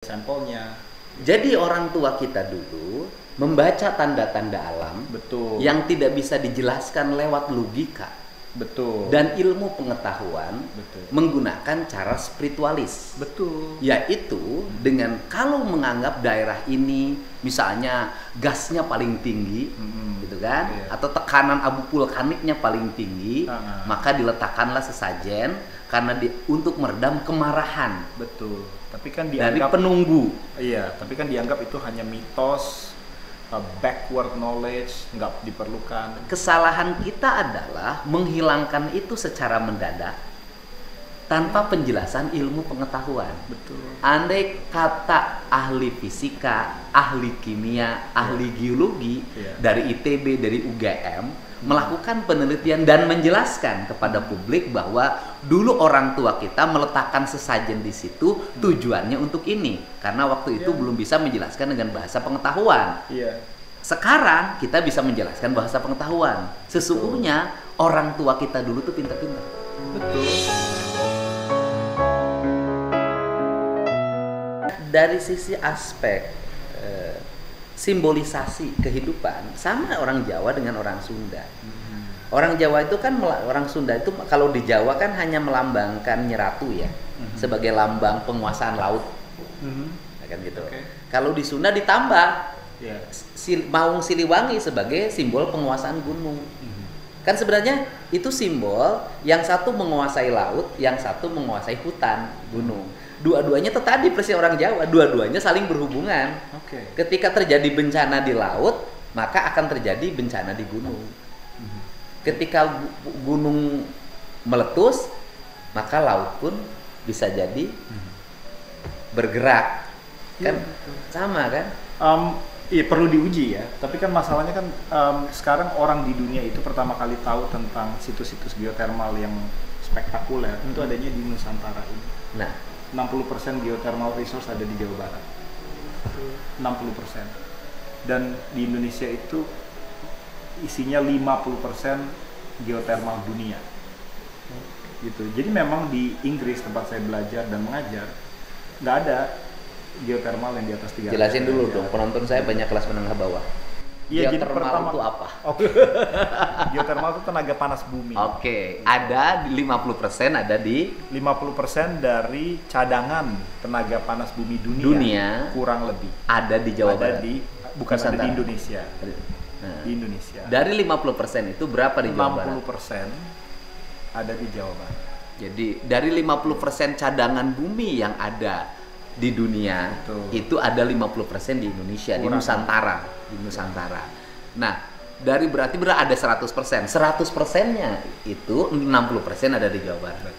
sampelnya. Jadi orang tua kita dulu membaca tanda-tanda alam, Betul. yang tidak bisa dijelaskan lewat logika, Betul. dan ilmu pengetahuan, Betul. menggunakan cara spiritualis. Betul. Yaitu dengan kalau menganggap daerah ini misalnya gasnya paling tinggi, gitu kan, Iya. atau tekanan abu vulkaniknya paling tinggi, maka diletakkanlah sesajen karena untuk meredam kemarahan. Betul. Tapi kan dari dianggap penunggu. Iya, tapi kan dianggap itu hanya mitos, backward knowledge, nggak diperlukan. Kesalahan kita adalah menghilangkan itu secara mendadak tanpa penjelasan ilmu pengetahuan. Betul. Andai kata ahli fisika, ahli kimia, ahli geologi dari ITB, dari UGM melakukan penelitian dan menjelaskan kepada publik bahwa dulu orang tua kita meletakkan sesajen di situ tujuannya untuk ini, karena waktu itu belum bisa menjelaskan dengan bahasa pengetahuan. Sekarang kita bisa menjelaskan bahasa pengetahuan. Sesungguhnya orang tua kita dulu tuh pintar-pintar. Betul. Dari sisi aspek simbolisasi kehidupan, sama orang Jawa dengan orang Sunda. Orang Jawa itu kan, orang Sunda itu kalau di Jawa kan hanya melambangkan Nyeratu ya, sebagai lambang penguasaan laut, kan gitu. Kalau di Sunda ditambah Maung Siliwangi sebagai simbol penguasaan gunung. Kan sebenarnya itu simbol, yang satu menguasai laut, yang satu menguasai hutan gunung. Dua-duanya tadi persis orang Jawa, dua-duanya saling berhubungan. Ketika terjadi bencana di laut, maka akan terjadi bencana di gunung. Ketika gunung meletus, maka laut pun bisa jadi bergerak. Kan sama kan? Iya, perlu diuji ya. Tapi kan masalahnya kan sekarang orang di dunia itu pertama kali tahu tentang situs-situs geotermal yang spektakuler itu adanya di Nusantara ini. Nah, 60% geothermal resource ada di Jawa Barat. 60%. Dan di Indonesia itu isinya 50% geothermal dunia. Gitu. Jadi memang di Inggris tempat saya belajar dan mengajar nggak ada geothermal yang di atas 300. Jelasin dulu dong, penonton saya banyak kelas menengah bawah. Iya, jadi geothermal pertama itu apa? Geothermal itu tenaga panas bumi. Ada di 50% ada di 50% dari cadangan tenaga panas bumi dunia kurang lebih ada di Jawa Barat. Bukan Nusantara. ada di Indonesia. Nah, di Indonesia. Dari 50% itu berapa di Jawa Barat? 60% ada di Jawa Barat. Jadi dari 50% cadangan bumi yang ada di dunia, itu ada 50% di Indonesia, di Nusantara. Nah, berarti ada 100%. 100%-nya itu 60% ada di Jawa Barat.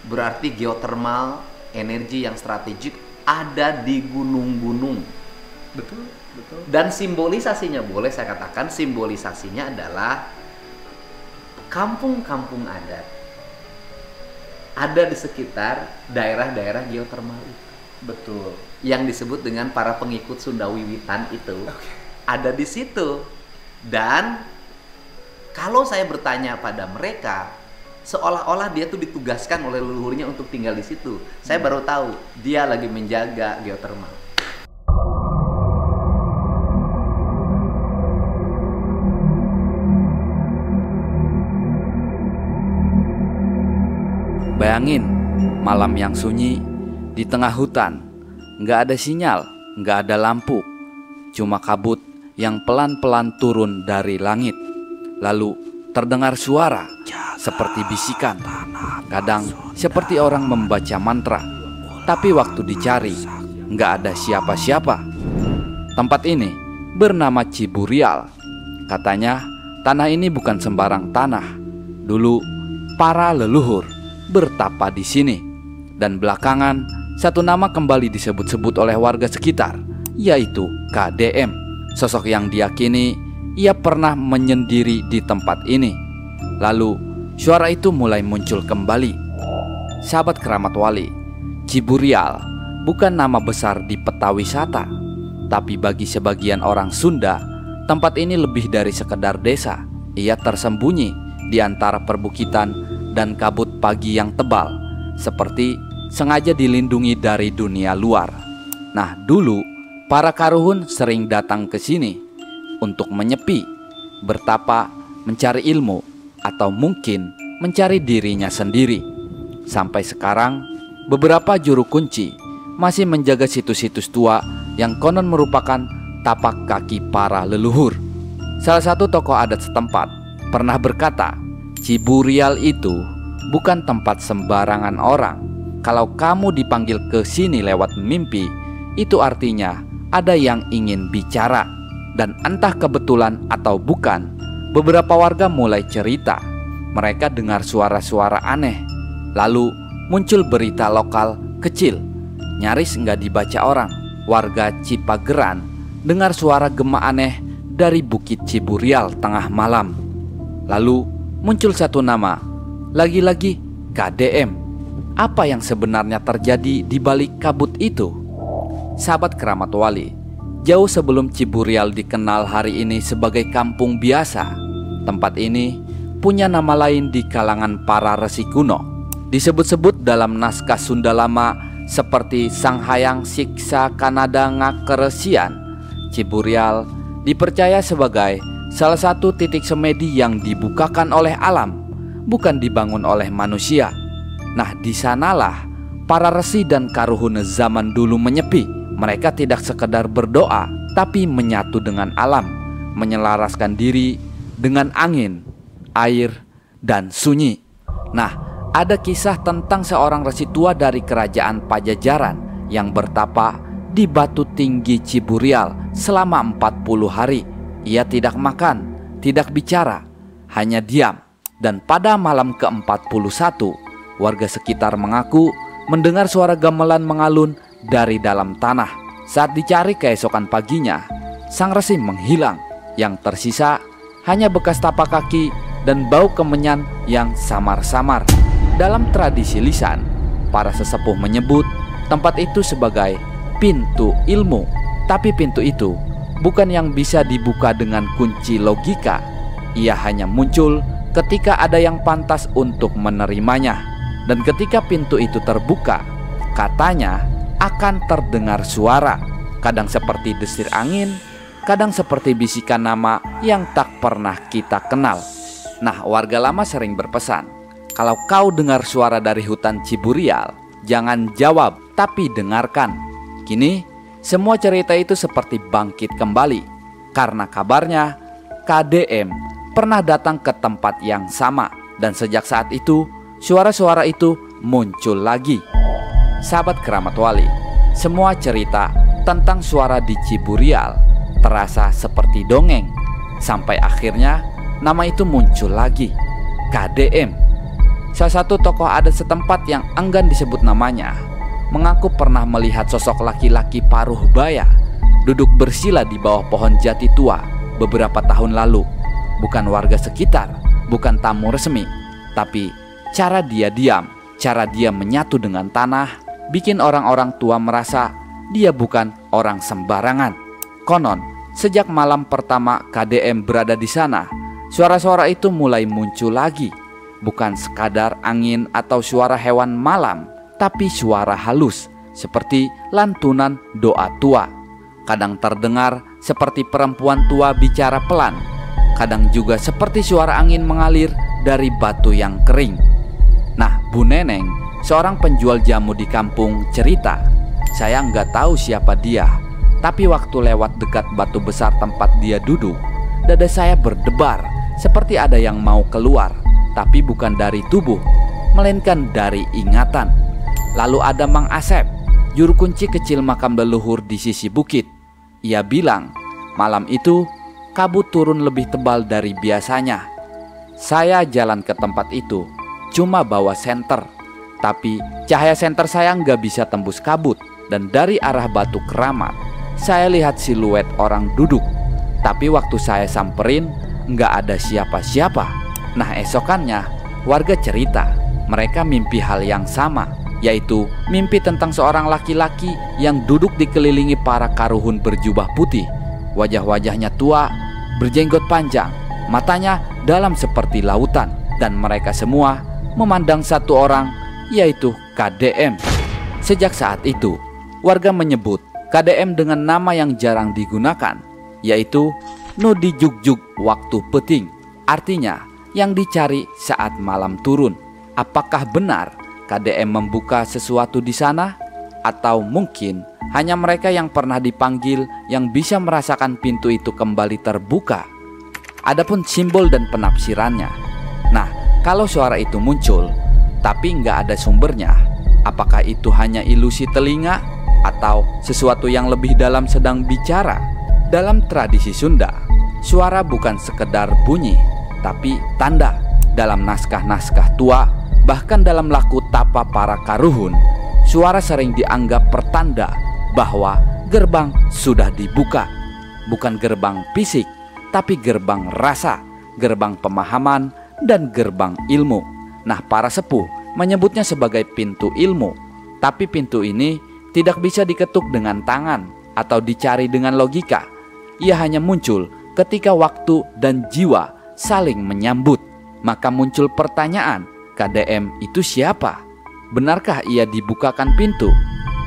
Berarti geothermal, energi yang strategik ada di gunung-gunung. Betul. Dan simbolisasinya, boleh saya katakan simbolisasinya adalah kampung-kampung adat ada di sekitar daerah-daerah geotermal itu. Betul. Yang disebut dengan para pengikut Sunda Wiwitan itu ada di situ. Dan kalau saya bertanya pada mereka, seolah-olah dia tuh ditugaskan oleh leluhurnya untuk tinggal di situ. Saya baru tahu dia lagi menjaga geotermal. Bayangin, malam yang sunyi di tengah hutan, nggak ada sinyal, nggak ada lampu, cuma kabut yang pelan-pelan turun dari langit. Lalu terdengar suara seperti bisikan, kadang seperti orang membaca mantra. Tapi waktu dicari, nggak ada siapa-siapa. Tempat ini bernama Ciburial. Katanya tanah ini bukan sembarang tanah. Dulu para leluhur bertapa di sini, dan belakangan satu nama kembali disebut-sebut oleh warga sekitar, yaitu KDM, sosok yang diyakini ia pernah menyendiri di tempat ini. Lalu suara itu mulai muncul kembali. Sahabat keramat wali, Ciburial bukan nama besar di peta wisata, tapi bagi sebagian orang Sunda, tempat ini lebih dari sekedar desa. Ia tersembunyi di antara perbukitan dan kabut pagi yang tebal, seperti sengaja dilindungi dari dunia luar. Nah, dulu para karuhun sering datang ke sini untuk menyepi, bertapa, mencari ilmu, atau mungkin mencari dirinya sendiri. Sampai sekarang, beberapa juru kunci masih menjaga situs-situs tua yang konon merupakan tapak kaki para leluhur. Salah satu tokoh adat setempat pernah berkata, Ciburial itu bukan tempat sembarangan orang. Kalau kamu dipanggil ke sini lewat mimpi, itu artinya ada yang ingin bicara. Dan entah kebetulan atau bukan, beberapa warga mulai cerita. Mereka dengar suara-suara aneh. Lalu muncul berita lokal kecil, nyaris nggak dibaca orang. Warga Cipageran dengar suara gema aneh dari Bukit Ciburial tengah malam. Lalu muncul satu nama, lagi-lagi KDM. Apa yang sebenarnya terjadi di balik kabut itu? Sahabat Keramat Wali, jauh sebelum Ciburial dikenal hari ini sebagai kampung biasa, tempat ini punya nama lain di kalangan para resi kuno. Disebut-sebut dalam naskah Sunda lama seperti Sanghayang Siksa Kanada Ngakeresian. Ciburial dipercaya sebagai salah satu titik semedi yang dibukakan oleh alam, bukan dibangun oleh manusia. Nah, di sanalah para resi dan karuhun zaman dulu menyepi. Mereka tidak sekedar berdoa, tapi menyatu dengan alam, menyelaraskan diri dengan angin, air, dan sunyi. Nah, ada kisah tentang seorang resi tua dari kerajaan Pajajaran yang bertapa di batu tinggi Ciburial selama 40 hari. Ia tidak makan, tidak bicara, hanya diam. Dan pada malam ke-41, warga sekitar mengaku mendengar suara gamelan mengalun dari dalam tanah. Saat dicari keesokan paginya, sang resi menghilang. Yang tersisa hanya bekas tapak kaki dan bau kemenyan yang samar-samar. Dalam tradisi lisan, para sesepuh menyebut tempat itu sebagai pintu ilmu. Tapi pintu itu bukan yang bisa dibuka dengan kunci logika. Ia hanya muncul ketika ada yang pantas untuk menerimanya. Dan ketika pintu itu terbuka, katanya akan terdengar suara, kadang seperti desir angin, kadang seperti bisikan nama yang tak pernah kita kenal. Nah, warga lama sering berpesan, kalau kau dengar suara dari hutan Ciburial, jangan jawab, tapi dengarkan. Kini, semua cerita itu seperti bangkit kembali, karena kabarnya KDM pernah datang ke tempat yang sama. Dan sejak saat itu, suara-suara itu muncul lagi. Sahabat Keramat Wali, semua cerita tentang suara di Ciburial terasa seperti dongeng. Sampai akhirnya nama itu muncul lagi, KDM. Salah satu tokoh adat setempat yang enggan disebut namanya mengaku pernah melihat sosok laki-laki paruh baya duduk bersila di bawah pohon jati tua beberapa tahun lalu. Bukan warga sekitar, bukan tamu resmi, tapi cara dia diam, cara dia menyatu dengan tanah bikin orang-orang tua merasa dia bukan orang sembarangan. Konon, sejak malam pertama KDM berada di sana, suara-suara itu mulai muncul lagi. Bukan sekadar angin atau suara hewan malam, tapi suara halus seperti lantunan doa tua. Kadang terdengar seperti perempuan tua bicara pelan, kadang juga seperti suara angin mengalir dari batu yang kering. Nah, Bu Neneng, seorang penjual jamu di kampung, cerita, saya nggak tahu siapa dia, tapi waktu lewat dekat batu besar tempat dia duduk, dada saya berdebar seperti ada yang mau keluar. Tapi bukan dari tubuh, melainkan dari ingatan. Lalu ada Mang Asep, juru kunci kecil makam leluhur di sisi bukit. Ia bilang, malam itu kabut turun lebih tebal dari biasanya. Saya jalan ke tempat itu, cuma bawa senter. Tapi cahaya senter saya nggak bisa tembus kabut. Dan dari arah batu keramat, saya lihat siluet orang duduk. Tapi waktu saya samperin, nggak ada siapa-siapa. Nah, esokannya warga cerita mereka mimpi hal yang sama, yaitu mimpi tentang seorang laki-laki yang duduk dikelilingi para karuhun berjubah putih. Wajah-wajahnya tua, berjenggot panjang, matanya dalam seperti lautan. Dan mereka semua memandang satu orang, yaitu KDM. Sejak saat itu, warga menyebut KDM dengan nama yang jarang digunakan, yaitu Nudi Jugjug waktu peting, artinya yang dicari saat malam turun. Apakah benar KDM membuka sesuatu di sana? Atau mungkin hanya mereka yang pernah dipanggil yang bisa merasakan pintu itu kembali terbuka? Adapun simbol dan penafsirannya. Nah, kalau suara itu muncul tapi nggak ada sumbernya, apakah itu hanya ilusi telinga atau sesuatu yang lebih dalam sedang bicara? Dalam tradisi Sunda, suara bukan sekedar bunyi, tapi tanda. Dalam naskah-naskah tua, bahkan dalam laku tapa para karuhun, suara sering dianggap pertanda bahwa gerbang sudah dibuka. Bukan gerbang fisik, tapi gerbang rasa, gerbang pemahaman, dan gerbang ilmu. Nah, para sepuh menyebutnya sebagai pintu ilmu. Tapi pintu ini tidak bisa diketuk dengan tangan atau dicari dengan logika. Ia hanya muncul ketika waktu dan jiwa saling menyambut. Maka muncul pertanyaan, KDM itu siapa? Benarkah ia dibukakan pintu?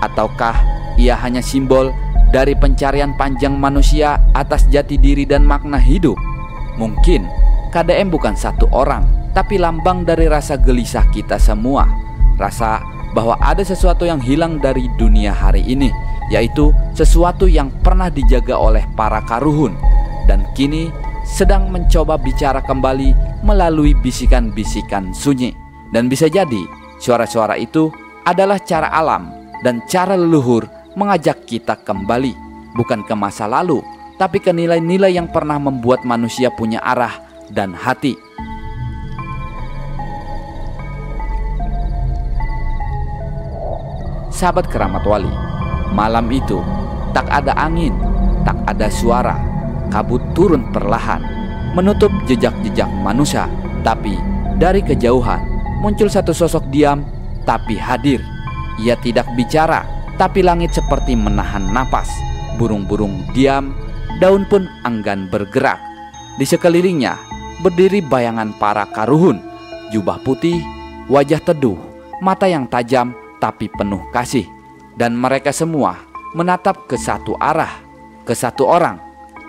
Ataukah ia hanya simbol dari pencarian panjang manusia atas jati diri dan makna hidup? Mungkin KDM bukan satu orang, tapi lambang dari rasa gelisah kita semua. Rasa bahwa ada sesuatu yang hilang dari dunia hari ini, yaitu sesuatu yang pernah dijaga oleh para karuhun dan kini sedang mencoba bicara kembali melalui bisikan-bisikan sunyi. Dan bisa jadi suara-suara itu adalah cara alam dan cara leluhur mengajak kita kembali, bukan ke masa lalu, tapi ke nilai-nilai yang pernah membuat manusia punya arah dan hati. Sahabat Keramat Wali, malam itu tak ada angin, tak ada suara. Kabut turun perlahan, menutup jejak-jejak manusia. Tapi dari kejauhan muncul satu sosok diam tapi hadir. Ia tidak bicara, tapi langit seperti menahan napas. Burung-burung diam, daun pun enggan bergerak. Di sekelilingnya berdiri bayangan para karuhun, jubah putih, wajah teduh, mata yang tajam tapi penuh kasih. Dan mereka semua menatap ke satu arah, ke satu orang.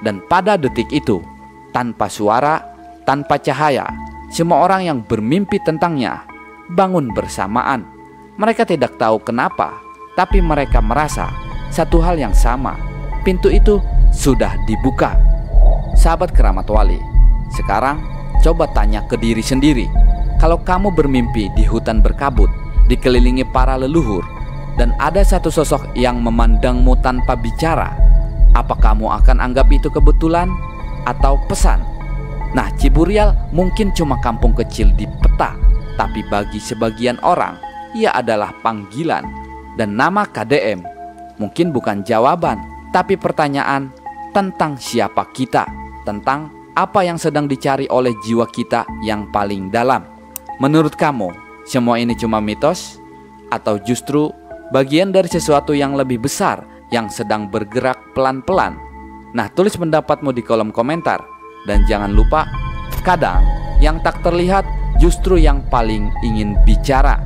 Dan pada detik itu, tanpa suara, tanpa cahaya, semua orang yang bermimpi tentangnya bangun bersamaan. Mereka tidak tahu kenapa, tapi mereka merasa satu hal yang sama. Pintu itu sudah dibuka. Sahabat Keramat Wali, sekarang coba tanya ke diri sendiri. Kalau kamu bermimpi di hutan berkabut, dikelilingi para leluhur, dan ada satu sosok yang memandangmu tanpa bicara, apa kamu akan anggap itu kebetulan atau pesan? Nah, Ciburial mungkin cuma kampung kecil di peta, tapi bagi sebagian orang, ia adalah panggilan. Dan nama KDM mungkin bukan jawaban, tapi pertanyaan tentang siapa kita, tentang apa yang sedang dicari oleh jiwa kita yang paling dalam. Menurut kamu, semua ini cuma mitos? Atau justru bagian dari sesuatu yang lebih besar yang sedang bergerak pelan-pelan? Nah, tulis pendapatmu di kolom komentar. Dan jangan lupa, kadang yang tak terlihat justru yang paling ingin bicara.